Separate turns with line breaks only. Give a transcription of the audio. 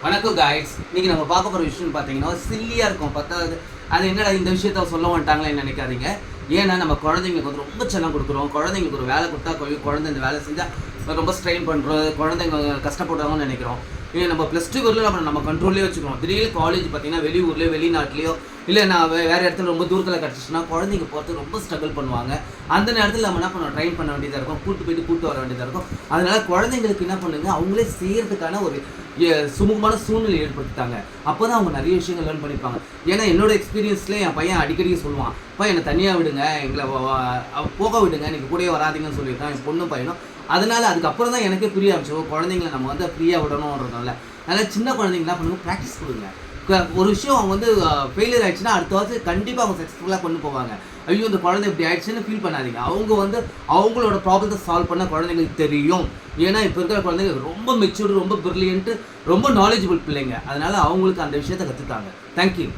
வணக்கம் காய்ஸ். இன்னைக்கு நம்ம பார்க்க போகிற விஷயம் பார்த்தீங்கன்னா சில்லியாக இருக்கும். பத்தாவது அது என்னடா இந்த விஷயத்த சொல்ல மாட்டாங்களேன்னு நினைக்காதீங்க. ஏன்னா நம்ம குழந்தைங்களுக்கு வந்து ரொம்ப செல்லம் கொடுக்குறோம். குழந்தைங்களுக்கு ஒரு வேலை கொடுத்தா குழந்தை இந்த வேலை செஞ்சால் ரொம்ப ஸ்ட்ரெயின் பண்ணுறோம், குழந்தைங்க கஷ்டப்படுறாங்கன்னு நினைக்கிறோம். நம்ம +2 வரலும் நம்ம கண்ட்ரோல்லே வச்சுக்கிறோம். திடீர்னு காலேஜ் பார்த்தீங்கன்னா வெளியூர்லேயோ வெளிநாட்டிலையோ இல்லை நான் வேறு இடத்துல ரொம்ப தூரத்தில் கிடச்சிச்சுன்னா குழந்தைங்க போகிறதுக்கு ரொம்ப ஸ்ட்ரகிள் பண்ணுவாங்க. அந்த நேரத்தில் நம்ம என்ன பண்ணோம், ட்ரைன் பண்ண வேண்டியதாக இருக்கும், கூட்டு வர வேண்டியதாக இருக்கும். அதனால் குழந்தைங்களுக்கு என்ன பண்ணுங்க, அவங்களே செய்கிறதுக்கான ஒரு சுமூகமான சூழ்நிலை ஏற்படுத்தாங்க. அப்போ தான் அவங்க நிறைய விஷயங்கள் லேர்ன் பண்ணிப்பாங்க. ஏன்னா என்னோட எக்ஸ்பீரியன்ஸ்லேயே என் பையன் அடிக்கடி சொல்லுவான், அப்பா என்னை தனியாக விடுங்க, எங்களை போக விடுங்க, நீங்கள் கூடயே வராதிங்கன்னு சொல்லியிருக்கான் என் பொண்ணும் பையனும். அதனால் அதுக்கப்புறம் தான் எனக்கே புரிய ஆரம்பிச்சோம், குழந்தைங்களை நம்ம வந்து ஃப்ரீயாக விடணுன்றதுனால. அதனால் சின்ன குழந்தைங்க என்ன பண்ணுங்க, ப்ராக்டிஸ் கொடுங்க. ஒரு விஷயம் அவங்க வந்து ஃபெயிலியர் ஆகிடுச்சுன்னா அடுத்த வாரம் கண்டிப்பாக அவங்க சக்ஸஸ்ஃபுல்லாக கொண்டு போவாங்க. ஐயோ இந்த குழந்தை இப்படி ஆயிடுச்சுன்னு ஃபீல் பண்ணாதீங்க. அவங்க வந்து அவங்களோட ப்ராப்ளத்தை சால்வ் பண்ண குழந்தைங்களுக்கு தெரியும். ஏன்னா இப்போ இருக்கிற குழந்தைங்க ரொம்ப மெச்சூர்டு, ரொம்ப பிரில்லியன்ட்டு, ரொம்ப நாலேஜபிள் பிள்ளைங்க. அதனால் அவங்களுக்கு அந்த விஷயத்தை கற்றுத்தாங்க. தேங்க்யூ.